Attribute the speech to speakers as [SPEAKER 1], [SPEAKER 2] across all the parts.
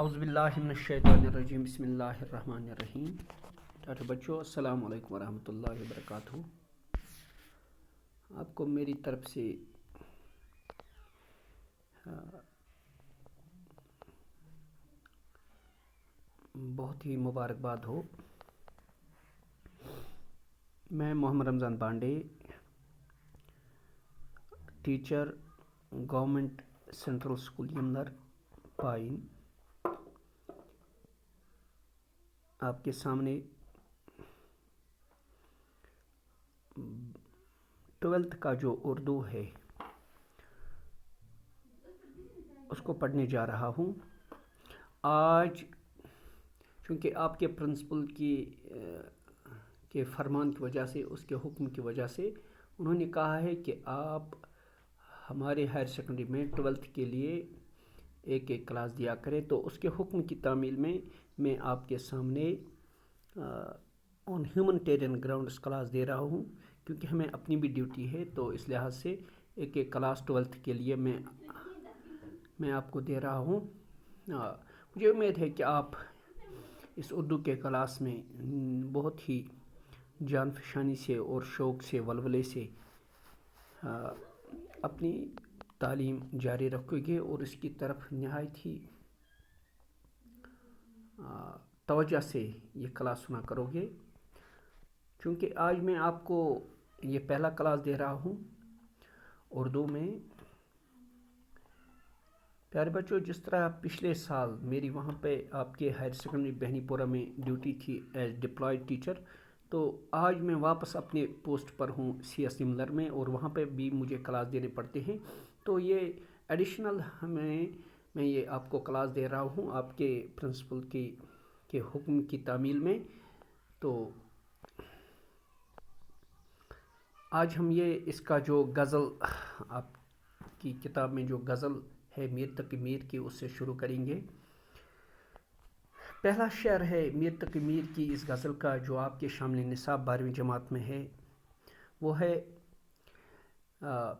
[SPEAKER 1] اعوذ باللہ من الشیطان الرجیم بسم اللہ الرحمن الرحیم. ڈاکٹر بچوں السلام علیکم ورحمۃ اللہ وبرکاتہ. آپ کو میری طرف سے بہت ہی مبارکباد ہو. میں Muhammad Ramzan Pandey, teacher, government central school یمنر پائن، آپ کے سامنے 12th کا جو اردو ہے اس کو پڑھنے جا رہا ہوں. آج چونکہ آپ کے پرنسپل کے فرمان کی وجہ سے، اس کے حکم کی وجہ سے انہوں نے کہا ہے کہ آپ ہمارے ہائر سیکنڈری میں 12th کے لیے ایک کلاس دیا کریں، تو اس کے حکم کی تعمیل میں آپ کے سامنے آن ہیومنٹیرین گراؤنڈس کلاس دے رہا ہوں، کیونکہ ہمیں اپنی بھی ڈیوٹی ہے. تو اس لحاظ سے ایک کلاس 12th کے لیے میں آپ کو دے رہا ہوں. مجھے امید ہے کہ آپ اس اردو کے کلاس میں بہت ہی جان فشانی سے اور شوق سے، ولولے سے اپنی تعلیم جاری رکھو گے اور اس کی طرف نہایت ہی توجہ سے یہ کلاس سنا کرو گے. چونکہ آج میں آپ کو یہ پہلا کلاس دے رہا ہوں اردو میں. پیارے بچوں، جس طرح پچھلے سال میری وہاں پہ آپ کے ہائر سیکنڈری بہنی پورہ میں ڈیوٹی تھی ایز ڈپلائڈ ٹیچر، تو آج میں واپس اپنے پوسٹ پر ہوں سی ایس یمنر میں، اور وہاں پہ بھی مجھے کلاس دینے پڑتے ہیں. تو یہ ایڈیشنل میں یہ آپ کو کلاس دے رہا ہوں آپ کے پرنسپل کے حکم کی تعمیل میں. تو آج ہم اس کا جو غزل آپ کی کتاب میں جو غزل ہے میر تقی میر کی، اس سے شروع کریں گے. پہلا شعر ہے میر تقی میر کی اس غزل کا جو آپ کے شامل نصاب 12ویں جماعت میں ہے. وہ ہے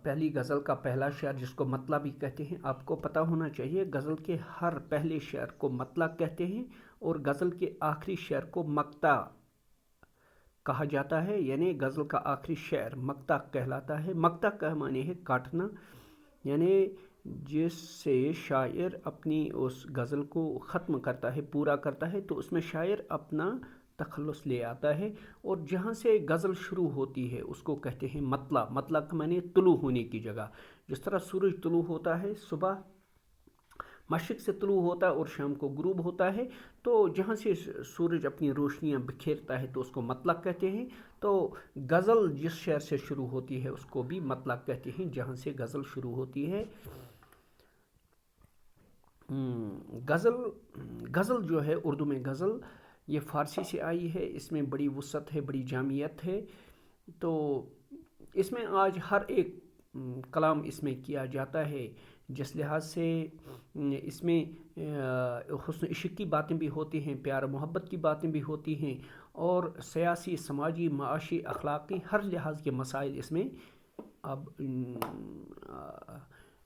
[SPEAKER 1] پہلی غزل کا پہلا شعر، جس کو مطلع بھی کہتے ہیں. آپ کو پتہ ہونا چاہیے غزل کے ہر پہلے شعر کو مطلع کہتے ہیں، اور غزل کے آخری شعر کو مقطع کہا جاتا ہے. یعنی غزل کا آخری شعر مقطع کہلاتا ہے. مقطع کا معنی ہے کاٹنا، یعنی جس سے شاعر اپنی اس غزل کو ختم کرتا ہے، پورا کرتا ہے، تو اس میں شاعر اپنا تخلص لے آتا ہے. اور جہاں سے غزل شروع ہوتی ہے اس کو کہتے ہیں مطلع. مطلع کا معنی طلوع ہونے کی جگہ. جس طرح سورج طلوع ہوتا ہے، صبح مشرق سے طلوع ہوتا ہے اور شام کو غروب ہوتا ہے، تو جہاں سے سورج اپنی روشنیاں بکھیرتا ہے تو اس کو مطلع کہتے ہیں. تو غزل جس شعر سے شروع ہوتی ہے اس کو بھی مطلع کہتے ہیں، جہاں سے غزل شروع ہوتی ہے. غزل جو ہے اردو میں غزل یہ فارسی سے آئی ہے. اس میں بڑی وسعت ہے، بڑی جامعیت ہے. تو اس میں آج ہر ایک کلام اس میں کیا جاتا ہے، جس لحاظ سے اس میں حسن عشق کی باتیں بھی ہوتی ہیں، پیار محبت کی باتیں بھی ہوتی ہیں، اور سیاسی، سماجی، معاشی، اخلاقی ہر لحاظ کے مسائل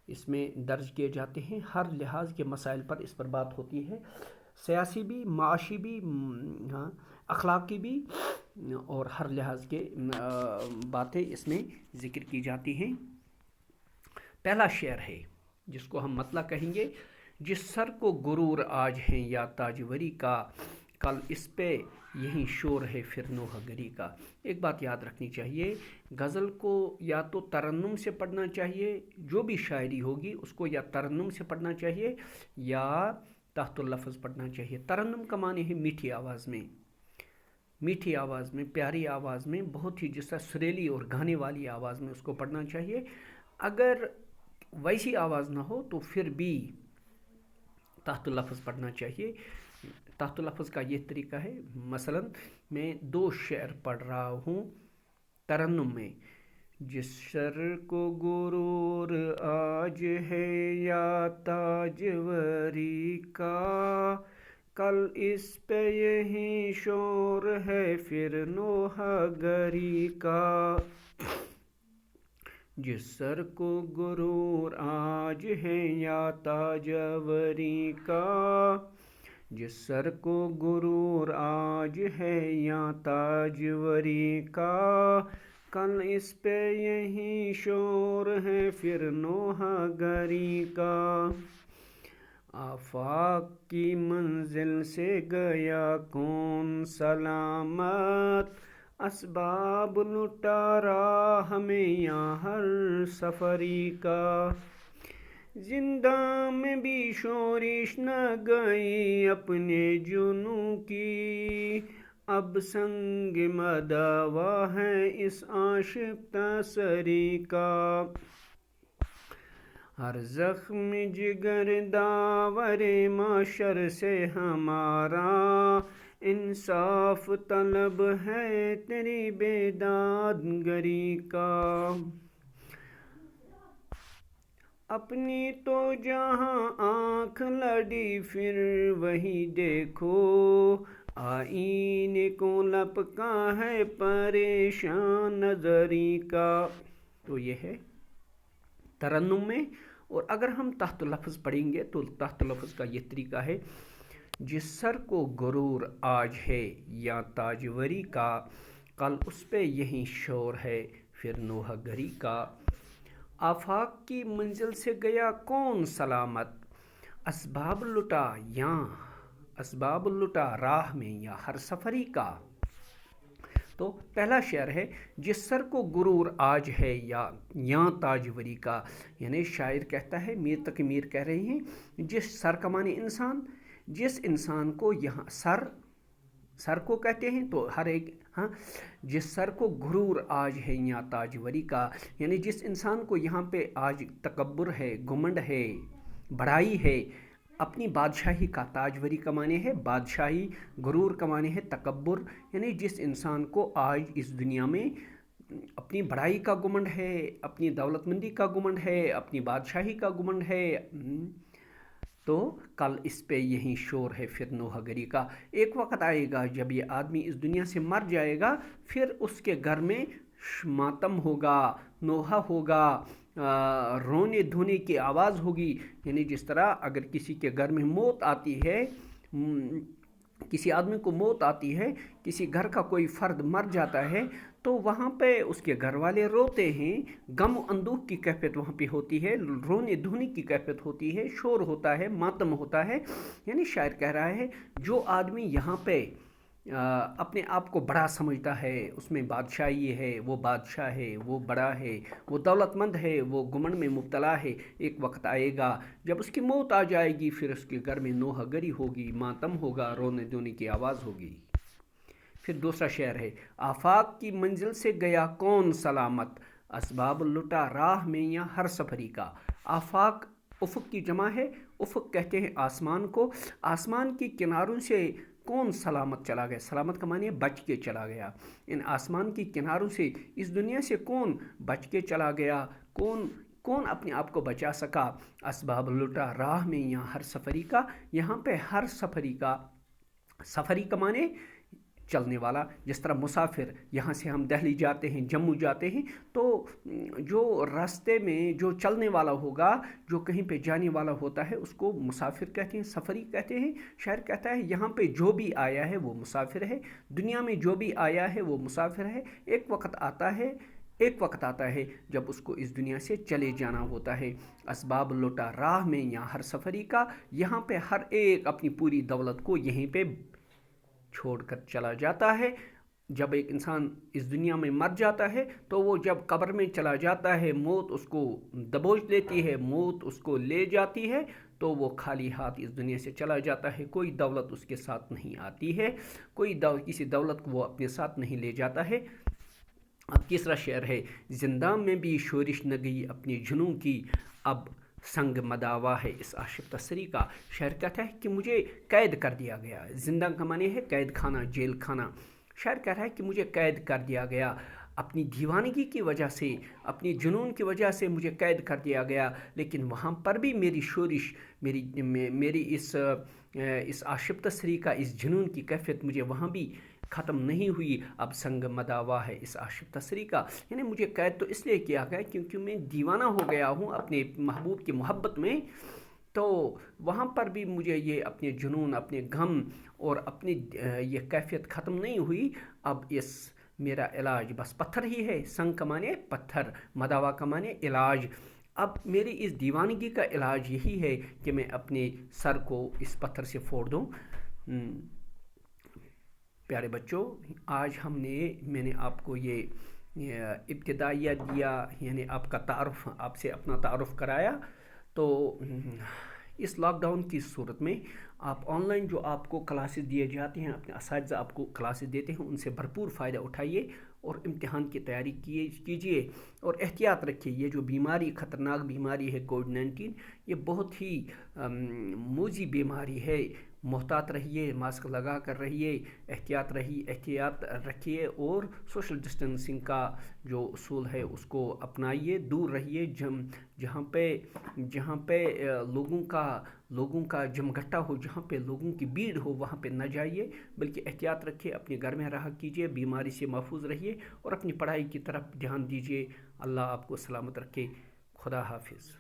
[SPEAKER 1] اس میں درج کیے جاتے ہیں. ہر لحاظ کے مسائل پر اس پر بات ہوتی ہے، سیاسی بھی، معاشی بھی، اخلاقی بھی، اور ہر لحاظ کے باتیں اس میں ذکر کی جاتی ہیں. پہلا شعر ہے جس کو ہم مطلع کہیں گے. جس سر کو غرور آج ہے یا تاجوری کا، کل اس پہ یہی شور ہے پھر نوحہ گری کا. ایک بات یاد رکھنی چاہیے، غزل کو یا تو ترنم سے پڑھنا چاہیے، جو بھی شاعری ہوگی اس کو یا ترنم سے پڑھنا چاہیے یا تحت اللفظ پڑھنا چاہیے. ترنم کا معنی ہے میٹھی آواز میں، میٹھی آواز میں، پیاری آواز میں، بہت ہی جس طرح سریلی اور گانے والی آواز میں اس کو پڑھنا چاہیے. اگر ویسی آواز نہ ہو تو پھر بھی تحت لفظ پڑھنا چاہیے. تحت لفظ کا یہ طریقہ ہے، مثلا میں 2 شعر پڑھ رہا ہوں ترنم میں. جس سر کو غرور آج ہے یا تاجوری کا، کل اس پہ یہی شور ہے پھر نوحہ گری کا. جس سر کو غرور آج ہے یا تاجوری کا، جس سر کو غرور آج ہے یا تاجوری کا، کل اس پہ یہی شور ہے پھر نوحہ گری کا۔ آفاق کی منزل سے گیا کون سلامت، اسباب لٹا راہ میں یا ہر سفری کا۔ زندہ میں بھی شورش نہ گئی اپنے جنوں کی، اب سنگ مداوا ہے اس آشفتہ سری کا۔ ہر زخم جگر داور معاشر سے ہمارا، انصاف طلب ہے تیری بیداد گری کا۔ اپنی تو جہاں آنکھ لڑی پھر وہی دیکھو، آئینے کو لپکا ہے پریشان نظری کا۔ تو یہ ہے ترنم میں، اور اگر ہم تحت لفظ پڑھیں گے تو تحت لفظ کا یہ طریقہ ہے: جس سر کو غرور آج ہے یا تاجوری کا، کل اس پہ یہی شور ہے پھر نوحہ گری کا۔ آفاق کی منزل سے گیا کون سلامت، اسباب لٹا راہ میں یا ہر سفری کا۔ تو پہلا شعر ہے جس سر کو غرور آج ہے یا تاجوری کا، یعنی شاعر کہتا ہے، میر تقی میر کہہ رہے ہیں، جس سر کا معنی انسان، جس انسان کو یہاں سر کو کہتے ہیں تو ہر ایک جس سر کو غرور آج ہے یا تاجوری کا، یعنی جس انسان کو یہاں پہ آج تکبر ہے، گھمنڈ ہے، بڑائی ہے اپنی بادشاہی کا۔ تاجوری کا معنی ہے بادشاہی، غرور کا معنی ہے تکبر، یعنی جس انسان کو آج اس دنیا میں اپنی بڑائی کا گھمنڈ ہے، اپنی دولت مندی کا گھمنڈ ہے، اپنی بادشاہی کا گھمنڈ ہے، تو کل اس پہ یہی شور ہے پھر نوحہ گری کا۔ ایک وقت آئے گا جب یہ آدمی اس دنیا سے مر جائے گا، پھر اس کے گھر میں ماتم ہوگا، نوحہ ہوگا، رونے دھونے کی آواز ہوگی۔ یعنی جس طرح اگر کسی کے گھر میں موت آتی ہے، کسی آدمی کو موت آتی ہے، کسی گھر کا کوئی فرد مر جاتا ہے، تو وہاں پہ اس کے گھر والے روتے ہیں، غم و اندوہ کی کیفیت وہاں پہ ہوتی ہے، رونے دھونے کی کیفیت ہوتی ہے، شور ہوتا ہے، ماتم ہوتا ہے۔ یعنی شاعر کہہ رہا ہے جو آدمی یہاں پہ اپنے آپ کو بڑا سمجھتا ہے، اس میں بادشاہی ہے، وہ بادشاہ ہے، وہ بڑا ہے، وہ دولت مند ہے، وہ گھمنڈ میں مبتلا ہے، ایک وقت آئے گا جب اس کی موت آ جائے گی، پھر اس کے گھر میں نوحہ گری ہوگی، ماتم ہوگا، رونے دھونے کی آواز ہوگی۔ پھر دوسرا شعر ہے: آفاق کی منزل سے گیا کون سلامت، اسباب لٹا راہ میں یا ہر سفری کا۔ آفاق افق کی جمع ہے، افق کہتے ہیں آسمان کو۔ آسمان کی کناروں سے کون سلامت چلا گیا، سلامت کا معنی ہے بچ کے چلا گیا۔ ان آسمان کی کناروں سے، اس دنیا سے کون بچ کے چلا گیا، کون اپنے آپ کو بچا سکا۔ اسباب لٹا راہ میں یا ہر سفری کا، یہاں پہ ہر سفری کا، سفری کا معنی چلنے والا۔ جس طرح مسافر، یہاں سے ہم دہلی جاتے ہیں، جموں جاتے ہیں، تو جو راستے میں جو چلنے والا ہوگا، جو کہیں پہ جانے والا ہوتا ہے، اس کو مسافر کہتے ہیں، سفری کہتے ہیں۔ شاعر کہتا ہے یہاں پہ جو بھی آیا ہے وہ مسافر ہے، دنیا میں جو بھی آیا ہے وہ مسافر ہے۔ ایک وقت آتا ہے جب اس کو اس دنیا سے چلے جانا ہوتا ہے۔ اسباب لوٹا راہ میں یا ہر سفری کا، یہاں پہ ہر ایک اپنی پوری دولت کو یہیں پہ چھوڑ کر چلا جاتا ہے۔ جب ایک انسان اس دنیا میں مر جاتا ہے تو وہ جب قبر میں چلا جاتا ہے، موت اس کو دبوچ لیتی ہے، موت اس کو لے جاتی ہے، تو وہ خالی ہاتھ اس دنیا سے چلا جاتا ہے، کوئی دولت اس کے ساتھ نہیں آتی ہے، کسی دولت کو وہ اپنے ساتھ نہیں لے جاتا ہے۔ اب تیسرا شعر ہے: زندہ میں بھی شورش نہ گئی اپنی جنوں کی، اب سنگ مداوا ہے اس آشفتہ سری کا۔ شاعر کہتا ہے کہ مجھے قید کر دیا گیا، زندہ کا معنی ہے قید خانہ، جیل خانہ۔ شاعر کہہ رہا ہے کہ مجھے قید کر دیا گیا، اپنی دیوانگی کی وجہ سے، اپنی جنون کی وجہ سے مجھے قید کر دیا گیا، لیکن وہاں پر بھی میری شورش، میری اس آشفتہ سری کا، اس جنون کی کیفیت مجھے وہاں بھی ختم نہیں ہوئی۔ اب سنگ مداوا ہے اس آشفتہ سری کا، یعنی مجھے قید تو اس لیے کیا گیا کیونکہ میں دیوانہ ہو گیا ہوں اپنے محبوب کی محبت میں، تو وہاں پر بھی مجھے یہ اپنے جنون، اپنے غم اور اپنی یہ کیفیت ختم نہیں ہوئی. اب میرا علاج بس پتھر ہی ہے. سنگ کا معنی پتھر، مداوا کا معنی علاج. اب میری اس دیوانگی کا علاج یہی ہے کہ میں اپنے سر کو اس پتھر سے پھوڑ دوں. پیارے بچوں، آج میں نے آپ کو یہ ابتدائیہ دیا، یعنی آپ کا تعارف، آپ سے اپنا تعارف کرایا. تو اس لاک ڈاؤن کی صورت میں آپ آن لائن جو آپ کو کلاسز دیے جاتے ہیں، اپنے اساتذہ آپ کو کلاسز دیتے ہیں، ان سے بھرپور فائدہ اٹھائیے اور امتحان کی تیاری کیجیے اور احتیاط رکھیے. یہ جو بیماری، خطرناک بیماری ہے کووڈ-19، یہ بہت ہی موذی بیماری ہے. محتاط رہیے، ماسک لگا کر رہیے، احتیاط رکھیے اور سوشل ڈسٹینسنگ کا جو اصول ہے اس کو اپنائیے. دور رہیے جہاں پہ لوگوں کا جمگٹا ہو، جہاں پہ لوگوں کی بھیڑ ہو، وہاں پہ نہ جائیے، بلکہ احتیاط رکھیے، اپنے گھر میں رہا کیجیے، بیماری سے محفوظ رہیے اور اپنی پڑھائی کی طرف دھیان دیجیے. اللہ آپ کو سلامت رکھے. خدا حافظ.